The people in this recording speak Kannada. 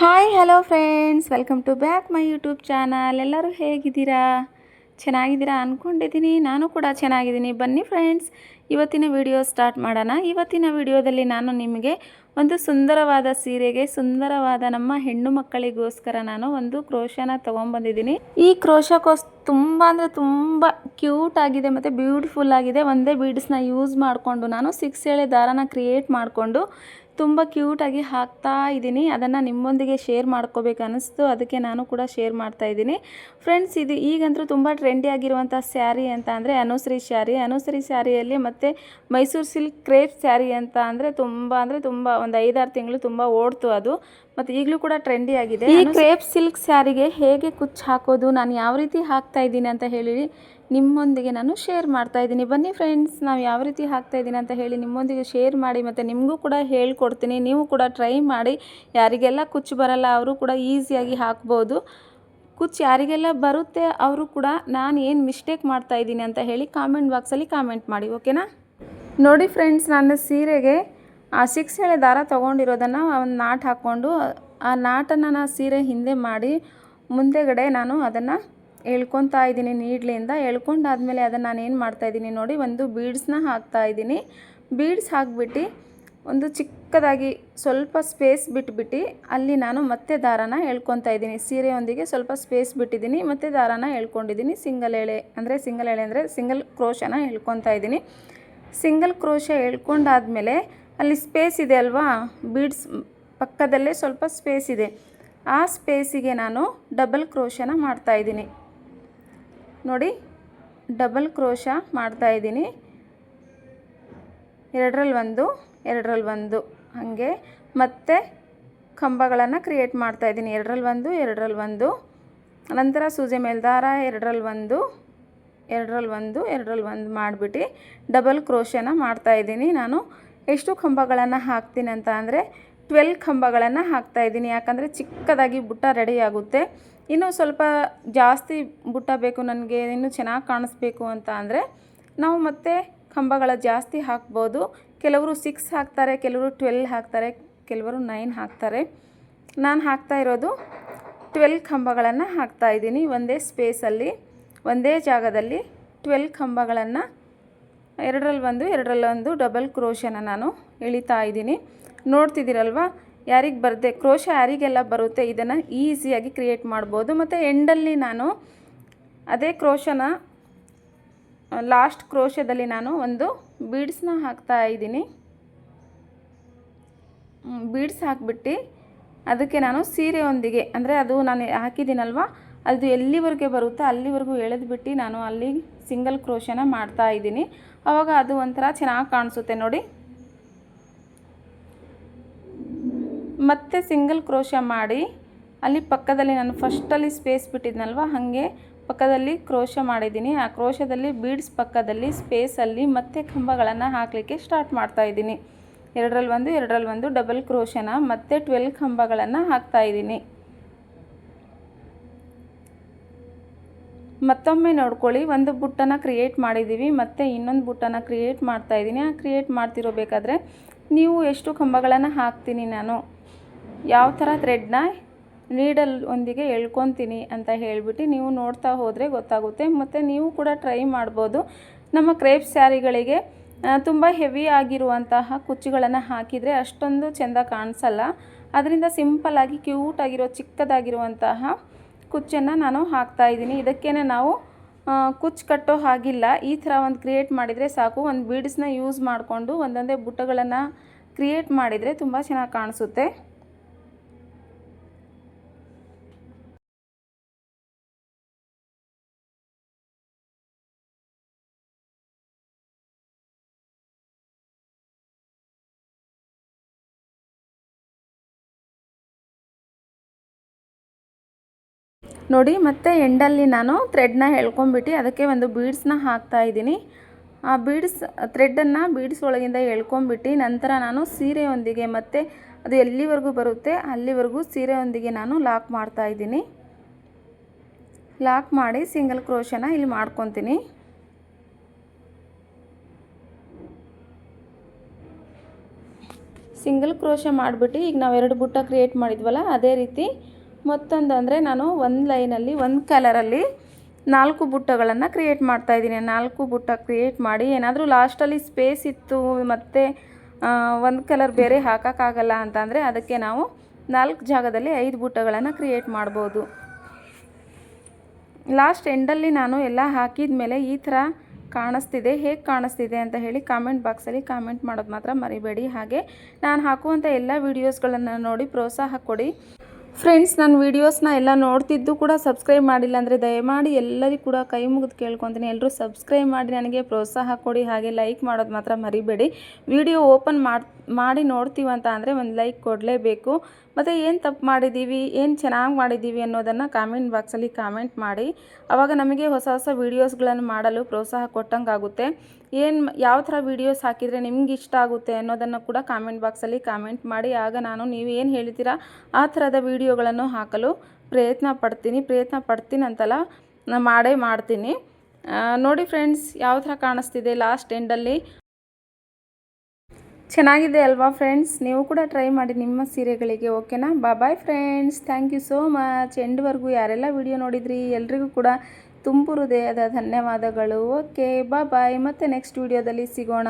Hi hello friends, welcome to back my YouTube channel. ಎಲ್ಲರೂ ಹೇಗಿದ್ದೀರಾ? ಚೆನ್ನಾಗಿದ್ದೀರಾ ಅಂದ್ಕೊಂಡಿದ್ದೀನಿ. ನಾನು ಕೂಡ ಚೆನ್ನಾಗಿದ್ದೀನಿ. ಬನ್ನಿ ಫ್ರೆಂಡ್ಸ್, ಇವತ್ತಿನ ವಿಡಿಯೋ ಸ್ಟಾರ್ಟ್ ಮಾಡೋಣ. ಇವತ್ತಿನ ವಿಡಿಯೋದಲ್ಲಿ ನಾನು ನಿಮಗೆ ಒಂದು ಸುಂದರವಾದ ಸೀರೆಗೆ ಸುಂದರವಾದ ನಮ್ಮ ಹೆಣ್ಣು ಮಕ್ಕಳಿಗೋಸ್ಕರ ನಾನು ಒಂದು ಕ್ರೋಶನ ತೊಗೊಂಬಂದಿದ್ದೀನಿ. ಈ ಕ್ರೋಶಕೋಸ್ ತುಂಬ ಅಂದರೆ ತುಂಬ ಕ್ಯೂಟ್ ಆಗಿದೆ ಮತ್ತು ಬ್ಯೂಟಿಫುಲ್ ಆಗಿದೆ. ಒಂದೇ ಬೀಡ್ಸ್ನ ಯೂಸ್ ಮಾಡಿಕೊಂಡು ನಾನು 6 ಎಳೆ ದಾರನ ಕ್ರಿಯೇಟ್ ಮಾಡಿಕೊಂಡು ತುಂಬ ಕ್ಯೂಟಾಗಿ ಹಾಕ್ತಾ ಇದ್ದೀನಿ. ಅದನ್ನು ನಿಮ್ಮೊಂದಿಗೆ ಶೇರ್ ಮಾಡ್ಕೋಬೇಕು ಅನ್ನಿಸ್ತು, ಅದಕ್ಕೆ ನಾನು ಕೂಡ ಶೇರ್ ಮಾಡ್ತಾ ಇದ್ದೀನಿ. ಫ್ರೆಂಡ್ಸ್, ಇದು ಈಗಂತೂ ತುಂಬ ಟ್ರೆಂಡಿ ಆಗಿರುವಂಥ ಸ್ಯಾರಿ ಅಂತ ಅಂದರೆ ಅನುಶ್ರೀ ಸ್ಯಾರಿಯಲ್ಲಿ ಮತ್ತು ಮೈಸೂರು ಸಿಲ್ಕ್ ಕ್ರೇಪ್ ಸ್ಯಾರಿ ಅಂತ ಅಂದರೆ ತುಂಬ ಒಂದು 5-6 ತಿಂಗಳು ತುಂಬ ಓಡ್ತು ಅದು, ಮತ್ತು ಈಗಲೂ ಕೂಡ ಟ್ರೆಂಡಿ ಆಗಿದೆ. ಈ ಕ್ರೇಪ್ ಸಿಲ್ಕ್ ಸ್ಯಾರಿಗೆ ಹೇಗೆ ಕುಚ್ಚು ಹಾಕೋದು, ನಾನು ಯಾವ ರೀತಿ ಹಾಕ್ತಾ ಇದ್ದೀನಿ ಅಂತ ಹೇಳಿ ನಿಮ್ಮೊಂದಿಗೆ ನಾನು ಶೇರ್ ಮಾಡ್ತಾ ಇದ್ದೀನಿ. ಬನ್ನಿ ಫ್ರೆಂಡ್ಸ್, ನಾವು ಯಾವ ರೀತಿ ಹಾಕ್ತಾ ಇದ್ದೀನಿ ಅಂತ ಹೇಳಿ ನಿಮ್ಮೊಂದಿಗೆ ಶೇರ್ ಮಾಡಿ ಮತ್ತು ನಿಮಗೂ ಕೂಡ ಹೇಳ್ಕೊಡ್ತೀನಿ. ನೀವು ಕೂಡ ಟ್ರೈ ಮಾಡಿ. ಯಾರಿಗೆಲ್ಲ ಕುಚ್ಚು ಬರಲ್ಲ ಅವರು ಕೂಡ ಈಸಿಯಾಗಿ ಹಾಕ್ಬೋದು. ಕುಚ್ಚು ಯಾರಿಗೆಲ್ಲ ಬರುತ್ತೆ ಅವರು ಕೂಡ ನಾನು ಏನು ಮಿಸ್ಟೇಕ್ ಮಾಡ್ತಾ ಇದ್ದೀನಿ ಅಂತ ಹೇಳಿ ಕಾಮೆಂಟ್ ಬಾಕ್ಸಲ್ಲಿ ಕಾಮೆಂಟ್ ಮಾಡಿ, ಓಕೆನಾ? ನೋಡಿ ಫ್ರೆಂಡ್ಸ್, ನಾನು ಸೀರೆಗೆ 6 ಎಳೆ ದಾರ ತೊಗೊಂಡಿರೋದನ್ನು ಒಂದು ನಾಟ್ ಹಾಕ್ಕೊಂಡು ಆ ನಾಟನ್ನು ನಾನು ಸೀರೆ ಹಿಂದೆ ಮಾಡಿ ಮುಂದೆಗಡೆ ನಾನು ಅದನ್ನು ಎಳ್ಕೊತಾ ಇದ್ದೀನಿ. ನೀಡ್ಲಿಂದ ಎಳ್ಕೊಂಡಾದಮೇಲೆ ಅದನ್ನು ನಾನು ಏನು ಮಾಡ್ತಾಯಿದ್ದೀನಿ ನೋಡಿ, ಒಂದು ಬೀಡ್ಸ್ನ ಹಾಕ್ತಾಯಿದ್ದೀನಿ. ಬೀಡ್ಸ್ ಹಾಕ್ಬಿಟ್ಟು ಒಂದು ಚಿಕ್ಕದಾಗಿ ಸ್ವಲ್ಪ ಸ್ಪೇಸ್ ಬಿಟ್ಬಿಟ್ಟು ಅಲ್ಲಿ ನಾನು ಮತ್ತೆ ದಾರಾನ ಎಳ್ಕೊತಾ ಇದ್ದೀನಿ. ಸೀರೆಯೊಂದಿಗೆ ಸ್ವಲ್ಪ ಸ್ಪೇಸ್ ಬಿಟ್ಟಿದ್ದೀನಿ, ಮತ್ತು ದಾರಾನ ಎಳ್ಕೊಂಡಿದ್ದೀನಿ. ಸಿಂಗಲ್ ಎಳೆ ಅಂದರೆ ಸಿಂಗಲ್ ಕ್ರೋಶನ ಎಳ್ಕೊತಾ ಇದ್ದೀನಿ. ಸಿಂಗಲ್ ಕ್ರೋಶ ಎಳ್ಕೊಂಡಾದಮೇಲೆ ಅಲ್ಲಿ ಸ್ಪೇಸ್ ಇದೆ ಅಲ್ವಾ, ಬೀಡ್ಸ್ ಪಕ್ಕದಲ್ಲೇ ಸ್ವಲ್ಪ ಸ್ಪೇಸ್ ಇದೆ. ಆ ಸ್ಪೇಸಿಗೆ ನಾನು ಡಬಲ್ ಕ್ರೋಶನ ಮಾಡ್ತಾಯಿದ್ದೀನಿ. ನೋಡಿ, ಡಬಲ್ ಕ್ರೋಶ ಮಾಡ್ತಾಯಿದ್ದೀನಿ. ಎರಡರಲ್ಲಿ ಒಂದು ಹಾಗೆ ಮತ್ತೆ ಕಂಬಗಳನ್ನು ಕ್ರಿಯೇಟ್ ಮಾಡ್ತಾಯಿದ್ದೀನಿ. ಎರಡರಲ್ಲಿ ಒಂದು ನಂತರ ಸೂಜಿ ಮೇಲೆ ದಾರ ಎರಡರಲ್ಲಿ ಒಂದು ಮಾಡಿಬಿಟ್ಟು ಡಬಲ್ ಕ್ರೋಶನ ಮಾಡ್ತಾಯಿದ್ದೀನಿ. ನಾನು ಎಷ್ಟು ಕಂಬಗಳನ್ನು ಹಾಕ್ತೀನಿ ಅಂತ ಅಂದರೆ 12 ಕಂಬಗಳನ್ನು ಹಾಕ್ತಾಯಿದ್ದೀನಿ. ಯಾಕಂದರೆ ಚಿಕ್ಕದಾಗಿ ಬುಟ್ಟ ರೆಡಿ ಆಗುತ್ತೆ. ಇನ್ನೂ ಸ್ವಲ್ಪ ಜಾಸ್ತಿ ಬುಟ್ಟ ಬೇಕು ನನಗೆ, ಇನ್ನೂ ಚೆನ್ನಾಗಿ ಕಾಣಿಸ್ಬೇಕು ಅಂತ ಅಂದರೆ ನಾವು ಮತ್ತೆ ಕಂಬಗಳ ಜಾಸ್ತಿ ಹಾಕ್ಬೋದು. ಕೆಲವರು 6 ಹಾಕ್ತಾರೆ, ಕೆಲವರು 12 ಹಾಕ್ತಾರೆ, ಕೆಲವರು 9 ಹಾಕ್ತಾರೆ. ನಾನು ಹಾಕ್ತಾ ಇರೋದು 12 ಕಂಬಗಳನ್ನು ಹಾಕ್ತಾಯಿದ್ದೀನಿ. ಒಂದೇ ಸ್ಪೇಸಲ್ಲಿ ಒಂದೇ ಜಾಗದಲ್ಲಿ 12 ಕಂಬಗಳನ್ನು ಎರಡರಲ್ಲಿ ಒಂದು ಡಬಲ್ ಕ್ರೋಶನ ನಾನು ಎಳಿತಾ ಇದ್ದೀನಿ. ನೋಡ್ತಿದ್ದೀರಲ್ವ, ಯಾರಿಗೆ ಬರದೆ ಕ್ರೋಶ ಯಾರಿಗೆಲ್ಲ ಬರುತ್ತೆ ಇದನ್ನು ಈಸಿಯಾಗಿ ಕ್ರಿಯೇಟ್ ಮಾಡ್ಬೋದು. ಮತ್ತು ಎಂಡಲ್ಲಿ ನಾನು ಅದೇ ಕ್ರೋಶನ ಲಾಸ್ಟ್ ಕ್ರೋಶದಲ್ಲಿ ನಾನು ಒಂದು ಬೀಡ್ಸ್ನ ಹಾಕ್ತಾ ಇದ್ದೀನಿ. ಬೀಡ್ಸ್ ಹಾಕ್ಬಿಟ್ಟು ಅದಕ್ಕೆ ನಾನು ಸೀರೆಯೊಂದಿಗೆ ಅಂದರೆ ಅದು ನಾನು ಹಾಕಿದ್ದೀನಲ್ವ, ಅದು ಎಲ್ಲಿವರೆಗೆ ಬರುತ್ತೋ ಅಲ್ಲಿವರೆಗೂ ಎಳೆದ್ಬಿಟ್ಟು ನಾನು ಅಲ್ಲಿ ಸಿಂಗಲ್ ಕ್ರೋಶನ ಮಾಡ್ತಾ ಇದ್ದೀನಿ. ಆವಾಗ ಅದು ಒಂಥರ ಚೆನ್ನಾಗಿ ಕಾಣಿಸುತ್ತೆ ನೋಡಿ. ಮತ್ತೆ ಸಿಂಗಲ್ ಕ್ರೋಶ ಮಾಡಿ ಅಲ್ಲಿ ಪಕ್ಕದಲ್ಲಿ ನಾನು ಫಸ್ಟಲ್ಲಿ ಸ್ಪೇಸ್ ಬಿಟ್ಟಿದ್ನಲ್ವ, ಹಾಗೆ ಪಕ್ಕದಲ್ಲಿ ಕ್ರೋಶ ಮಾಡಿದ್ದೀನಿ. ಆ ಕ್ರೋಶದಲ್ಲಿ ಬೀಡ್ಸ್ ಪಕ್ಕದಲ್ಲಿ ಸ್ಪೇಸಲ್ಲಿ ಮತ್ತೆ ಕಂಬಗಳನ್ನು ಹಾಕಲಿಕ್ಕೆ ಸ್ಟಾರ್ಟ್ ಮಾಡ್ತಾಯಿದ್ದೀನಿ. ಎರಡರಲ್ಲಿ ಒಂದು ಡಬಲ್ ಕ್ರೋಶನ ಮತ್ತೆ 12 ಕಂಬಗಳನ್ನು ಹಾಕ್ತಾಯಿದ್ದೀನಿ. ಮತ್ತೊಮ್ಮೆ ನೋಡ್ಕೊಳ್ಳಿ, ಒಂದು ಬುಟ್ಟನ ಕ್ರಿಯೇಟ್ ಮಾಡಿದ್ದೀವಿ, ಮತ್ತು ಇನ್ನೊಂದು ಬುಟ್ಟನ ಕ್ರಿಯೇಟ್ ಮಾಡ್ತಾಯಿದ್ದೀನಿ. ಆ ಕ್ರಿಯೇಟ್ ಮಾಡ್ತಿರೋಬೇಕಾದ್ರೆ ನೀವು ಎಷ್ಟು ಕಂಬಗಳನ್ನು ಹಾಕ್ತೀನಿ, ನಾನು ಯಾವ ಥರ ಥ್ರೆಡ್ನ ನೀಡಲ್ ಒಂದಿಗೆ ಎಳ್ಕೊತೀನಿ ಅಂತ ಹೇಳಿಬಿಟ್ಟು ನೀವು ನೋಡ್ತಾ ಹೋದರೆ ಗೊತ್ತಾಗುತ್ತೆ. ಮತ್ತು ನೀವು ಕೂಡ ಟ್ರೈ ಮಾಡ್ಬೋದು. ನಮ್ಮ ಕ್ರೇಪ್ ಸ್ಯಾರಿಗಳಿಗೆ ತುಂಬ ಹೆವಿ ಆಗಿರುವಂತಹ ಕುಚ್ಚುಗಳನ್ನು ಹಾಕಿದರೆ ಅಷ್ಟೊಂದು ಚೆಂದ ಕಾಣಿಸಲ್ಲ. ಅದರಿಂದ ಸಿಂಪಲ್ಲಾಗಿ ಕ್ಯೂಟಾಗಿರೋ ಚಿಕ್ಕದಾಗಿರುವಂತಹ ಕುಚ್ಚನ್ನು ನಾನು ಹಾಕ್ತಾಯಿದ್ದೀನಿ. ಇದಕ್ಕೇ ನಾವು ಕುಚ್ಚು ಕಟ್ಟೋ ಹಾಗಿಲ್ಲ. ಈ ಥರ ಒಂದು ಕ್ರಿಯೇಟ್ ಮಾಡಿದರೆ ಸಾಕು. ಒಂದು ಬೀಡ್ಸ್ನ ಯೂಸ್ ಮಾಡಿಕೊಂಡು ಒಂದೊಂದೇ ಬುಟ್ಟಗಳನ್ನು ಕ್ರಿಯೇಟ್ ಮಾಡಿದರೆ ತುಂಬ ಚೆನ್ನಾಗಿ ಕಾಣಿಸುತ್ತೆ. ನೋಡಿ, ಮತ್ತೆ ಎಂಡಲ್ಲಿ ನಾನು ಥ್ರೆಡ್ನ ಎಳ್ಕೊಂಬಿಟ್ಟು ಅದಕ್ಕೆ ಒಂದು ಬೀಡ್ಸ್ನ ಹಾಕ್ತಾಯಿದ್ದೀನಿ. ಆ ಬೀಡ್ಸ್ ಒಳಗಿಂದ ಎಳ್ಕೊಂಬಿಟ್ಟು ನಂತರ ನಾನು ಸೀರೆಯೊಂದಿಗೆ ಮತ್ತು ಅದು ಎಲ್ಲಿವರೆಗೂ ಬರುತ್ತೆ ಅಲ್ಲಿವರೆಗೂ ಸೀರೆಯೊಂದಿಗೆ ನಾನು ಲಾಕ್ ಮಾಡ್ತಾಯಿದ್ದೀನಿ. ಲಾಕ್ ಮಾಡಿ ಸಿಂಗಲ್ ಕ್ರೋಶನ ಇಲ್ಲಿ ಮಾಡ್ಕೊತೀನಿ. ಸಿಂಗಲ್ ಕ್ರೋಶ ಮಾಡಿಬಿಟ್ಟು ಈಗ ನಾವು 2 ಬುಟ್ಟ ಕ್ರಿಯೇಟ್ ಮಾಡಿದ್ವಲ್ಲ ಅದೇ ರೀತಿ ಮತ್ತೊಂದು ಅಂದರೆ ನಾನು ಒಂದು ಲೈನಲ್ಲಿ ಒಂದು ಕಲರಲ್ಲಿ 4 ಬುಟ್ಟಗಳನ್ನು ಕ್ರಿಯೇಟ್ ಮಾಡ್ತಾಯಿದ್ದೀನಿ. 4 ಬುಟ್ಟ ಕ್ರಿಯೇಟ್ ಮಾಡಿ ಏನಾದರೂ ಲಾಸ್ಟಲ್ಲಿ ಸ್ಪೇಸ್ ಇತ್ತು ಮತ್ತು ಒಂದು ಕಲರ್ ಬೇರೆ ಹಾಕೋಕ್ಕಾಗಲ್ಲ ಅಂತಂದರೆ ಅದಕ್ಕೆ ನಾವು 4 ಜಾಗದಲ್ಲಿ 5 ಬುಟ್ಟಗಳನ್ನು ಕ್ರಿಯೇಟ್ ಮಾಡ್ಬೋದು. ಲಾಸ್ಟ್ ಎಂಡಲ್ಲಿ ನಾನು ಎಲ್ಲ ಹಾಕಿದ ಮೇಲೆ ಈ ಥರ ಕಾಣಿಸ್ತಿದೆ, ಹೇಗೆ ಕಾಣಿಸ್ತಿದೆ ಅಂತ ಹೇಳಿ ಕಾಮೆಂಟ್ ಬಾಕ್ಸಲ್ಲಿ ಕಾಮೆಂಟ್ ಮಾಡೋದು ಮಾತ್ರ ಮರಿಬೇಡಿ. ಹಾಗೆ ನಾನು ಹಾಕುವಂಥ ಎಲ್ಲ ವೀಡಿಯೋಸ್ಗಳನ್ನು ನೋಡಿ ಪ್ರೋತ್ಸಾಹ ಕೊಡಿ ಫ್ರೆಂಡ್ಸ್. ನನ್ನ ವೀಡಿಯೋಸ್ನ ಎಲ್ಲ ನೋಡ್ತಿದ್ದು ಕೂಡ ಸಬ್ಸ್ಕ್ರೈಬ್ ಮಾಡಿಲ್ಲ ಅಂದರೆ ದಯಮಾಡಿ ಎಲ್ಲರಿಗೂ ಕೂಡ ಕೈ ಮುಗಿದು ಕೇಳ್ಕೊತೀನಿ, ಎಲ್ಲರೂ ಸಬ್ಸ್ಕ್ರೈಬ್ ಮಾಡಿ ನನಗೆ ಪ್ರೋತ್ಸಾಹ ಕೊಡಿ. ಹಾಗೆ ಲೈಕ್ ಮಾಡೋದು ಮಾತ್ರ ಮರಿಬೇಡಿ. ವಿಡಿಯೋ ಓಪನ್ ಮಾಡಿ ನೋಡ್ತೀವಂತ ಅಂದರೆ ಒಂದು ಲೈಕ್ ಕೊಡಲೇಬೇಕು. ಮತ್ತು ಏನು ತಪ್ಪು ಮಾಡಿದ್ದೀವಿ, ಏನು ಚೆನ್ನಾಗಿ ಮಾಡಿದ್ದೀವಿ ಅನ್ನೋದನ್ನು ಕಾಮೆಂಟ್ ಬಾಕ್ಸಲ್ಲಿ ಕಾಮೆಂಟ್ ಮಾಡಿ. ಆವಾಗ ನಮಗೆ ಹೊಸ ಹೊಸ ವೀಡಿಯೋಸ್ಗಳನ್ನು ಮಾಡಲು ಪ್ರೋತ್ಸಾಹ ಕೊಟ್ಟಂಗಾಗುತ್ತೆ. ಯಾವ ಥರ ವೀಡಿಯೋಸ್ ಹಾಕಿದರೆ ನಿಮ್ಗೆ ಇಷ್ಟ ಆಗುತ್ತೆ ಅನ್ನೋದನ್ನು ಕೂಡ ಕಾಮೆಂಟ್ ಬಾಕ್ಸಲ್ಲಿ ಕಾಮೆಂಟ್ ಮಾಡಿ. ಆಗ ನಾನು ನೀವು ಏನು ಹೇಳ್ತೀರಾ ಆ ಥರದ ವೀಡಿಯೋಗಳನ್ನು ಹಾಕಲು ಪ್ರಯತ್ನ ಪಡ್ತೀನಿ ಅಂತಲ್ಲ, ನಾನು ಮಾಡ್ತೀನಿ. ನೋಡಿ ಫ್ರೆಂಡ್ಸ್ ಯಾವ ಥರ ಕಾಣಿಸ್ತಿದೆ ಲಾಸ್ಟ್ ಎಂಡಲ್ಲಿ. ಚೆನ್ನಾಗಿದೆ ಅಲ್ವಾ ಫ್ರೆಂಡ್ಸ್? ನೀವು ಕೂಡ ಟ್ರೈ ಮಾಡಿ ನಿಮ್ಮ ಸೀರೆಗಳಿಗೆ. ಓಕೆನಾ? Bye friends, thank you so much. ಎಂಡ್ವರೆಗೂ ಯಾರೆಲ್ಲ ವಿಡಿಯೋ ನೋಡಿದ್ರಿ ಎಲ್ರಿಗೂ ಕೂಡ ತುಂಬು ಹೃದಯದ ಧನ್ಯವಾದಗಳು. Okay bye. ಮತ್ತೆ ನೆಕ್ಸ್ಟ್ ವಿಡಿಯೋದಲ್ಲಿ ಸಿಗೋಣ.